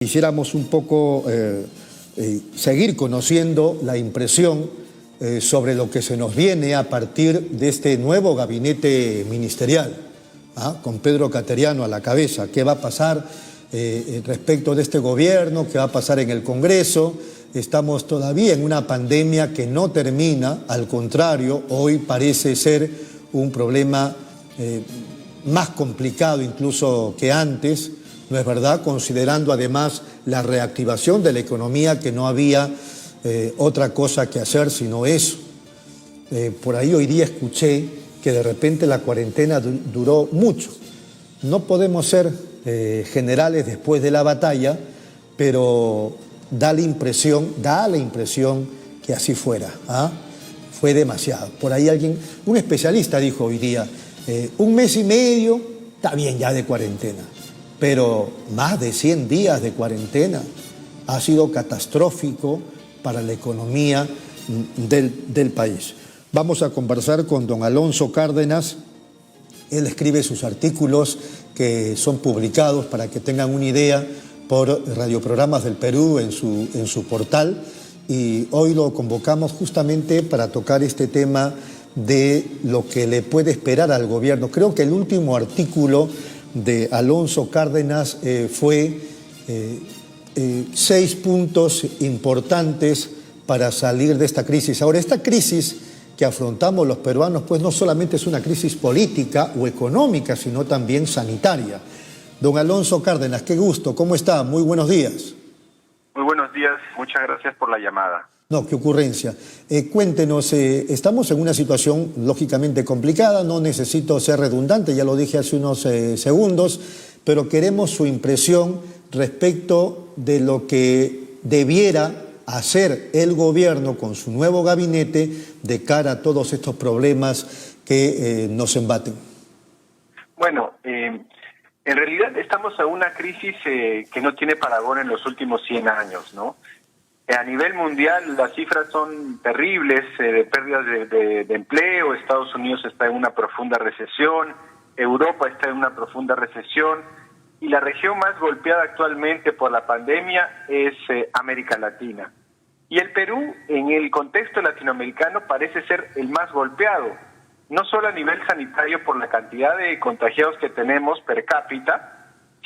Quisiéramos un poco seguir conociendo la impresión sobre lo que se nos viene a partir de este nuevo gabinete ministerial, con Pedro Cateriano a la cabeza. ¿Qué va a pasar respecto de este gobierno? ¿Qué va a pasar en el Congreso? Estamos todavía en una pandemia que no termina, al contrario, hoy parece ser un problema más complicado incluso que antes. ¿No es verdad? Considerando además la reactivación de la economía, que no había otra cosa que hacer sino eso. Por ahí hoy día escuché que de repente la cuarentena duró mucho. No podemos ser generales después de la batalla, pero da la impresión que así fuera. Fue demasiado. Por ahí un especialista dijo hoy día, 1 mes y medio está bien ya de cuarentena. Pero más de 100 días de cuarentena ha sido catastrófico para la economía del país. Vamos a conversar con don Alonso Cárdenas. Él escribe sus artículos que son publicados, para que tengan una idea, por Radioprogramas del Perú en su portal. Y hoy lo convocamos justamente para tocar este tema de lo que le puede esperar al gobierno. Creo que el último artículo de Alonso Cárdenas fue 6 puntos importantes para salir de esta crisis. Ahora, esta crisis que afrontamos los peruanos, pues no solamente es una crisis política o económica, sino también sanitaria. Don Alonso Cárdenas, qué gusto, ¿cómo está? Muy buenos días. Muy buenos días, muchas gracias por la llamada. No, qué ocurrencia. Cuéntenos, estamos en una situación lógicamente complicada, no necesito ser redundante, ya lo dije hace unos segundos, pero queremos su impresión respecto de lo que debiera hacer el gobierno con su nuevo gabinete de cara a todos estos problemas que nos embaten. Bueno, en realidad estamos en una crisis que no tiene parangón en los últimos 100 años, ¿no? A nivel mundial las cifras son terribles, de pérdidas de empleo. Estados Unidos está en una profunda recesión, Europa está en una profunda recesión, y la región más golpeada actualmente por la pandemia es América Latina. Y el Perú, en el contexto latinoamericano, parece ser el más golpeado, no solo a nivel sanitario por la cantidad de contagiados que tenemos per cápita,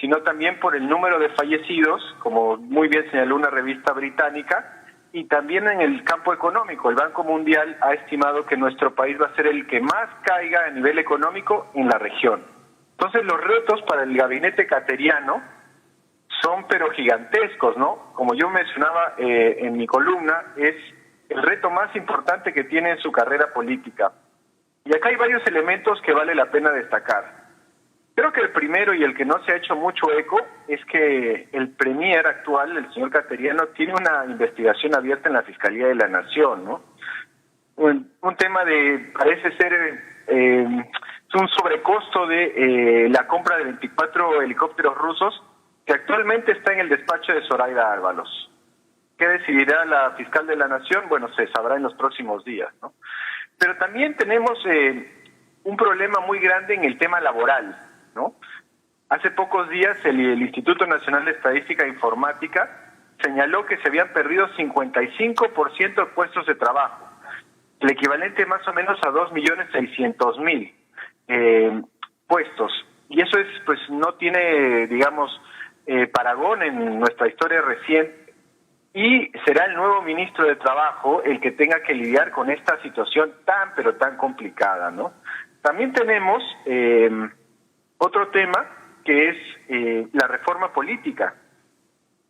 sino también por el número de fallecidos, como muy bien señaló una revista británica, y también en el campo económico. El Banco Mundial ha estimado que nuestro país va a ser el que más caiga a nivel económico en la región. Entonces los retos para el gabinete cateriano son pero gigantescos, ¿no? Como yo mencionaba en mi columna, es el reto más importante que tiene en su carrera política. Y acá hay varios elementos que vale la pena destacar. Creo que el primero, y el que no se ha hecho mucho eco, es que el premier actual, el señor Cateriano, tiene una investigación abierta en la Fiscalía de la Nación, ¿no? Un tema parece ser un sobrecosto de la compra de 24 helicópteros rusos, que actualmente está en el despacho de Zoraida Ábalos. ¿Qué decidirá la fiscal de la Nación? Bueno, se sabrá en los próximos días, ¿no? Pero también tenemos un problema muy grande en el tema laboral, ¿no? Hace pocos días el Instituto Nacional de Estadística e Informática señaló que se habían perdido 55% de puestos de trabajo, el equivalente más o menos a 2.600.000 puestos. Y eso pues no tiene, digamos, parangón en nuestra historia reciente. Y será el nuevo ministro de Trabajo el que tenga que lidiar con esta situación pero tan complicada, ¿no? También tenemos otro tema que es la reforma política.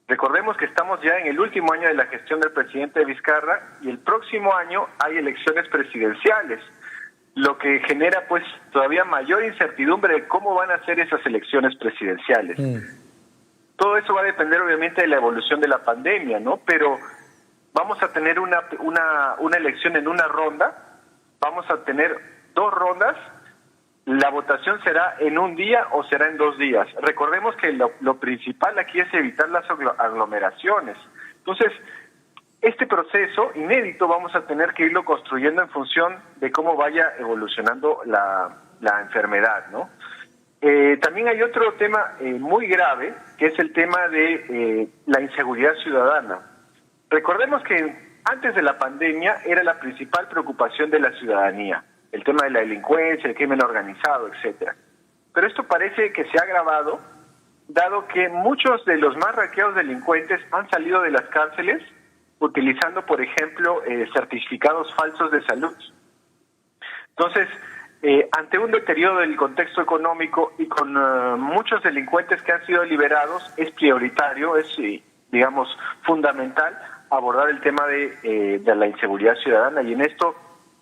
Recordemos que estamos ya en el último año de la gestión del presidente Vizcarra, y el próximo año hay elecciones presidenciales, lo que genera pues todavía mayor incertidumbre de cómo van a ser esas elecciones presidenciales. Todo eso va a depender obviamente de la evolución de la pandemia, ¿no? Pero vamos a tener una elección en una ronda, vamos a tener 2 rondas. La votación será en un día o será en 2 días. Recordemos que lo principal aquí es evitar las aglomeraciones. Entonces, este proceso inédito vamos a tener que irlo construyendo en función de cómo vaya evolucionando la enfermedad, ¿no? También hay otro tema muy grave, que es el tema de la inseguridad ciudadana. Recordemos que antes de la pandemia era la principal preocupación de la ciudadanía, el tema de la delincuencia, el crimen organizado, etcétera. Pero esto parece que se ha agravado, dado que muchos de los más raqueados delincuentes han salido de las cárceles utilizando, por ejemplo, certificados falsos de salud. Entonces, ante un deterioro del contexto económico y con muchos delincuentes que han sido liberados, es prioritario, es, digamos, fundamental abordar el tema de la inseguridad ciudadana. Y en esto,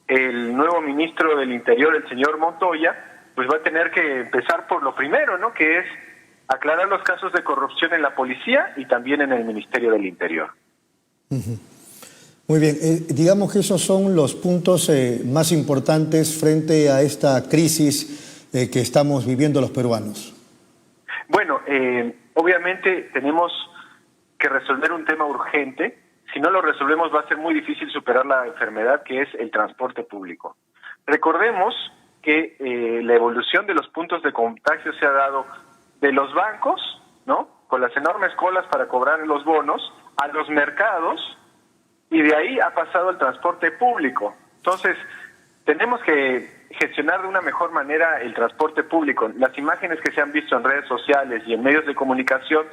el nuevo ministro del Interior, el señor Montoya, pues va a tener que empezar por lo primero, ¿no?, que es aclarar los casos de corrupción en la policía y también en el Ministerio del Interior. Muy bien, digamos que esos son los puntos más importantes frente a esta crisis que estamos viviendo los peruanos. Bueno, obviamente tenemos que resolver un tema urgente. Si no lo resolvemos va a ser muy difícil superar la enfermedad, que es el transporte público. Recordemos que la evolución de los puntos de contagio se ha dado de los bancos, ¿no?, con las enormes colas para cobrar los bonos, a los mercados, y de ahí ha pasado el transporte público. Entonces, tenemos que gestionar de una mejor manera el transporte público. Las imágenes que se han visto en redes sociales y en medios de comunicación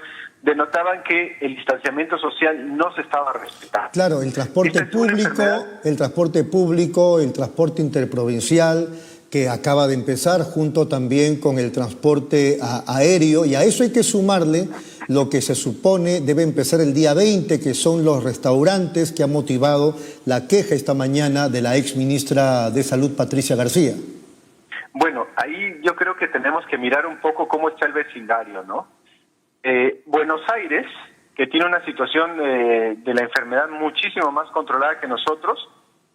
denotaban que el distanciamiento social no se estaba respetando. Claro, el transporte público, el transporte interprovincial, que acaba de empezar, junto también con el transporte aéreo, y a eso hay que sumarle lo que se supone debe empezar el día 20, que son los restaurantes, que ha motivado la queja esta mañana de la exministra de Salud, Patricia García. Bueno, ahí yo creo que tenemos que mirar un poco cómo está el vecindario, ¿no? Buenos Aires, que tiene una situación de la enfermedad muchísimo más controlada que nosotros,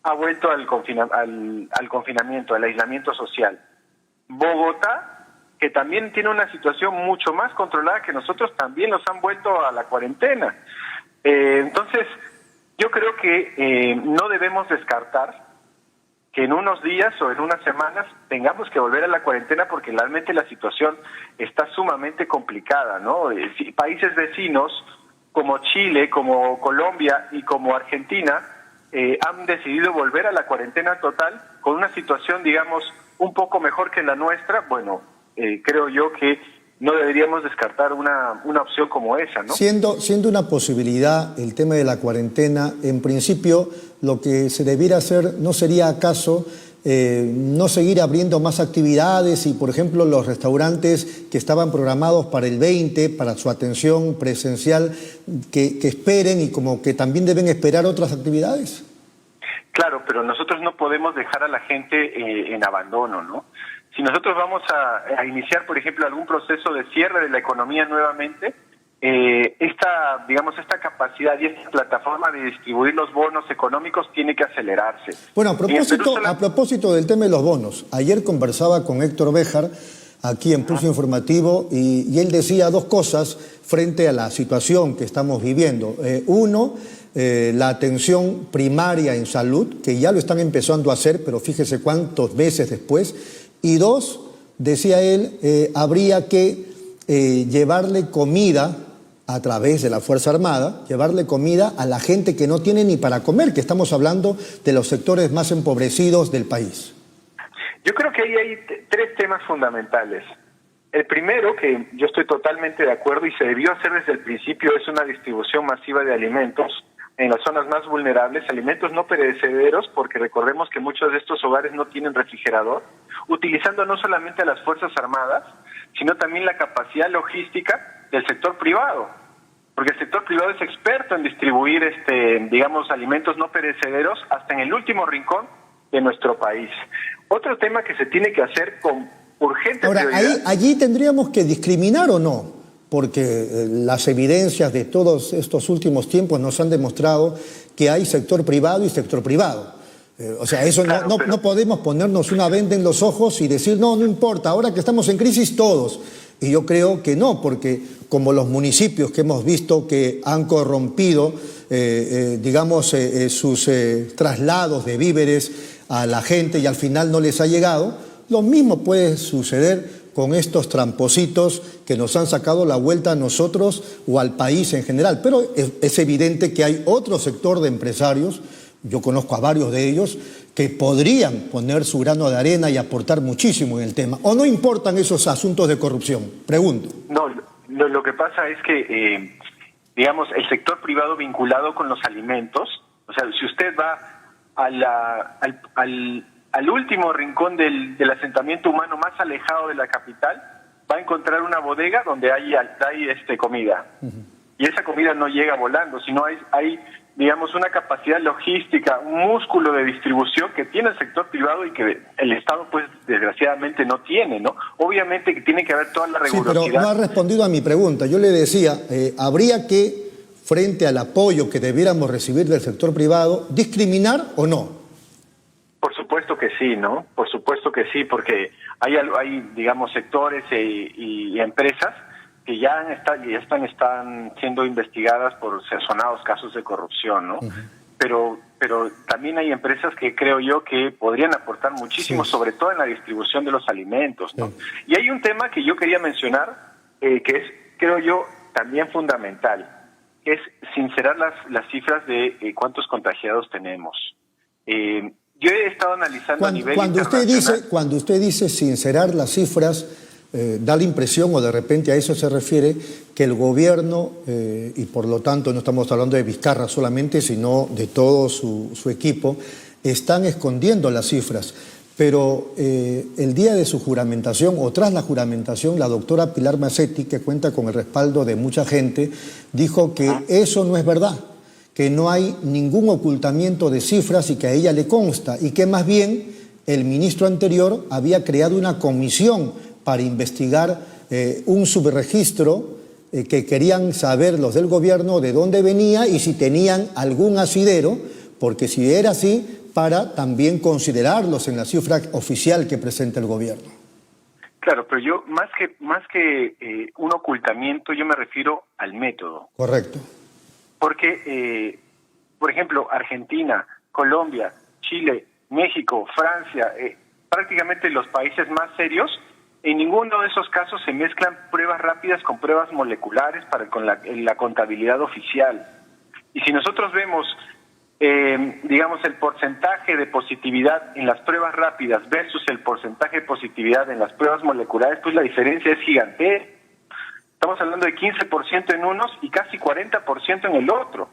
ha vuelto al confinamiento, al aislamiento social. Bogotá, que también tiene una situación mucho más controlada que nosotros, también los han vuelto a la cuarentena. Entonces, yo creo que no debemos descartar que en unos días o en unas semanas tengamos que volver a la cuarentena, porque realmente la situación está sumamente complicada, ¿no? Países vecinos como Chile, como Colombia y como Argentina han decidido volver a la cuarentena total con una situación, digamos, un poco mejor que la nuestra. Bueno, creo yo que no deberíamos descartar una opción como esa, ¿no? Siendo una posibilidad el tema de la cuarentena, en principio lo que se debiera hacer no sería acaso no seguir abriendo más actividades y, por ejemplo, los restaurantes que estaban programados para el 20, para su atención presencial, que esperen y como que también deben esperar otras actividades. Claro, pero nosotros no podemos dejar a la gente en abandono, ¿no? Si nosotros vamos a iniciar, por ejemplo, algún proceso de cierre de la economía nuevamente, esta capacidad y esta plataforma de distribuir los bonos económicos tiene que acelerarse. Bueno, a propósito del tema de los bonos, ayer conversaba con Héctor Béjar aquí en Pulso Informativo y él decía dos cosas frente a la situación que estamos viviendo. Uno, la atención primaria en salud, que ya lo están empezando a hacer, pero fíjese cuántos meses después. Y dos, decía él, habría que llevarle comida a través de la Fuerza Armada, llevarle comida a la gente que no tiene ni para comer, que estamos hablando de los sectores más empobrecidos del país. Yo creo que ahí hay tres temas fundamentales. El primero, que yo estoy totalmente de acuerdo y se debió hacer desde el principio, es una distribución masiva de alimentos en las zonas más vulnerables, alimentos no perecederos, porque recordemos que muchos de estos hogares no tienen refrigerador, utilizando no solamente a las Fuerzas Armadas, sino también la capacidad logística del sector privado, porque el sector privado es experto en distribuir, alimentos no perecederos hasta en el último rincón de nuestro país. Otro tema que se tiene que hacer con urgente prioridad. Allí tendríamos que discriminar o no, porque las evidencias de todos estos últimos tiempos nos han demostrado que hay sector privado y sector privado. Eso claro, no podemos ponernos una venda en los ojos y decir, no importa, ahora que estamos en crisis todos. Y yo creo que no, porque como los municipios que hemos visto que han corrompido, sus traslados de víveres a la gente y al final no les ha llegado, lo mismo puede suceder con estos trampositos que nos han sacado la vuelta a nosotros o al país en general. Pero es evidente que hay otro sector de empresarios, yo conozco a varios de ellos, que podrían poner su grano de arena y aportar muchísimo en el tema. ¿O no importan esos asuntos de corrupción? Pregunto. No, lo que pasa es que, digamos, el sector privado vinculado con los alimentos, o sea, si usted va al último rincón del asentamiento humano más alejado de la capital, va a encontrar una bodega donde hay comida. Y esa comida no llega volando, sino hay digamos, una capacidad logística, un músculo de distribución que tiene el sector privado y que el Estado, pues, desgraciadamente no tiene, ¿no? Obviamente que tiene que haber toda la rigurosidad. Sí, pero no ha respondido a mi pregunta. Yo le decía, ¿habría que, frente al apoyo que debiéramos recibir del sector privado, discriminar o no? Por supuesto que sí, ¿no? Por supuesto que sí, porque hay digamos, sectores y empresas que ya están siendo investigadas por sonados casos de corrupción, ¿no? Pero también hay empresas que creo yo que podrían aportar muchísimo, sobre todo en la distribución de los alimentos, ¿no? Y hay un tema que yo quería mencionar, que es, creo yo, también fundamental, que es sincerar las cifras de cuántos contagiados tenemos. Yo he estado analizando a nivel internacional. Cuando usted dice sincerar las cifras, da la impresión, o de repente a eso se refiere, que el gobierno, y por lo tanto no estamos hablando de Vizcarra solamente, sino de todo su equipo, están escondiendo las cifras. Pero el día de su juramentación, o tras la juramentación, la doctora Pilar Macetti, que cuenta con el respaldo de mucha gente, dijo que eso no es verdad, que no hay ningún ocultamiento de cifras y que a ella le consta, y que más bien el ministro anterior había creado una comisión para investigar un subregistro que querían saber los del gobierno de dónde venía y si tenían algún asidero, porque si era así, para también considerarlos en la cifra oficial que presenta el gobierno. Claro, pero yo más que un ocultamiento, yo me refiero al método. Correcto. Porque, por ejemplo, Argentina, Colombia, Chile, México, Francia, prácticamente los países más serios, en ninguno de esos casos se mezclan pruebas rápidas con pruebas moleculares con la contabilidad oficial. Y si nosotros vemos, digamos, el porcentaje de positividad en las pruebas rápidas versus el porcentaje de positividad en las pruebas moleculares, pues la diferencia es gigantesca. Estamos hablando de 15% en unos y casi 40% en el otro.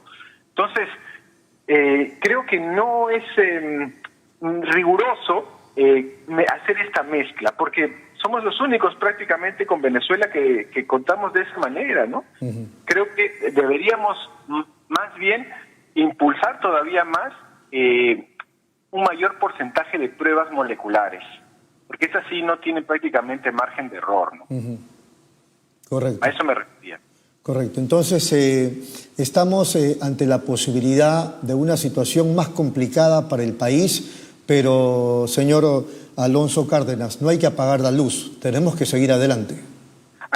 Entonces, creo que no es riguroso hacer esta mezcla, porque somos los únicos prácticamente con Venezuela que contamos de esa manera, ¿no? Creo que deberíamos más bien impulsar todavía más un mayor porcentaje de pruebas moleculares, porque esas sí no tienen prácticamente margen de error, ¿no? Correcto. A eso me refería. Correcto. Entonces, estamos ante la posibilidad de una situación más complicada para el país, pero, señor Alonso Cárdenas, no hay que apagar la luz, tenemos que seguir adelante.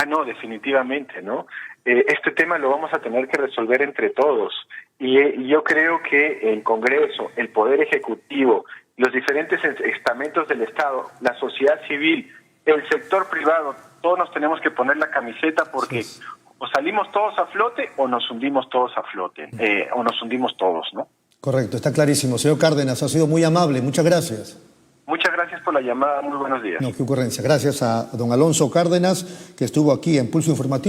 No, definitivamente, ¿no? Este tema lo vamos a tener que resolver entre todos. Y yo creo que el Congreso, el Poder Ejecutivo, los diferentes estamentos del Estado, la sociedad civil, el sector privado, todos nos tenemos que poner la camiseta porque o salimos todos a flote o nos hundimos todos a flote, o nos hundimos todos, ¿no? Correcto, está clarísimo. Señor Cárdenas, ha sido muy amable, muchas gracias. Muchas gracias por la llamada, muy buenos días. No, qué ocurrencia. Gracias a don Alonso Cárdenas, que estuvo aquí en Pulso Informativo.